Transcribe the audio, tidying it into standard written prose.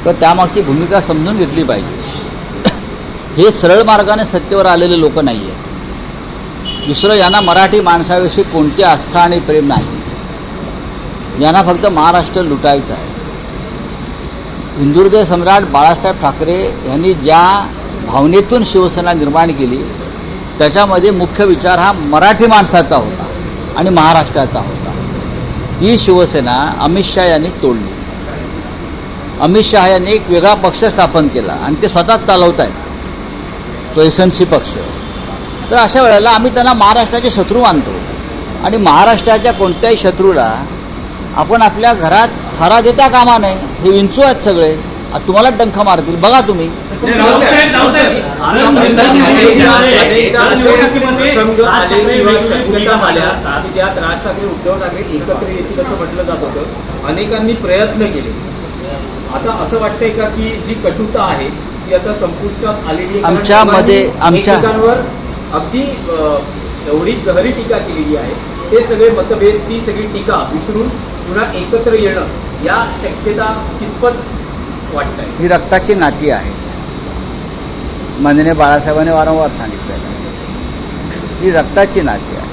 तर त्यामागची भूमिका समजून घेतली पाहिजे. हे सरळ मार्गाने सत्तेवर आलेले लोक नाही आहे. दुसरं, यांना मराठी माणसाविषयी कोणती आस्था आणि प्रेम नाही. यांना फक्त महाराष्ट्र लुटायचं आहे. हिंदुहृदय सम्राट बाळासाहेब ठाकरे यांनी ज्या भावनेतून शिवसेना निर्माण केली त्याच्यामध्ये मुख्य विचार हा मराठी माणसाचा होता आणि महाराष्ट्राचा होता. ती शिवसेना अमित शहा यांनी तोडली. अमित शहा यांनी एक वेगळा पक्ष स्थापन केला आणि ते स्वतःच चालवत आहेत, तो SNC पक्ष. तर अशा वेळेला आम्ही त्यांना महाराष्ट्राचे शत्रू मानतो आणि महाराष्ट्राच्या कोणत्याही शत्रूला आपण आपल्या घरात थारा देता कामा नये. हे विंचू आहेत सगळे, तुम्हाला डंख मारतील, बघा तुम्ही. ज्यात राज ठाकरे उद्धव ठाकरे एकत्र येतील असं म्हटलं जात होतं, अनेकांनी प्रयत्न केले. आता असं वाटतंय का की जी कटुता आहे ती आता संपुष्टात आलेली? आमच्यामध्ये एकमेकांवर अगदी एवढी जहरी टीका केलेली आहे. ते सगळे मतभेद, ती सगळी टीका विसरून पुन्हा एकत्र येणं या शक्यता कितपत वाटत आहे? ही रक्ताची नाती आहे. माननीय बाळासाहेबांनी वारंवार सांगितलं, ही रक्ताची नाती आहे.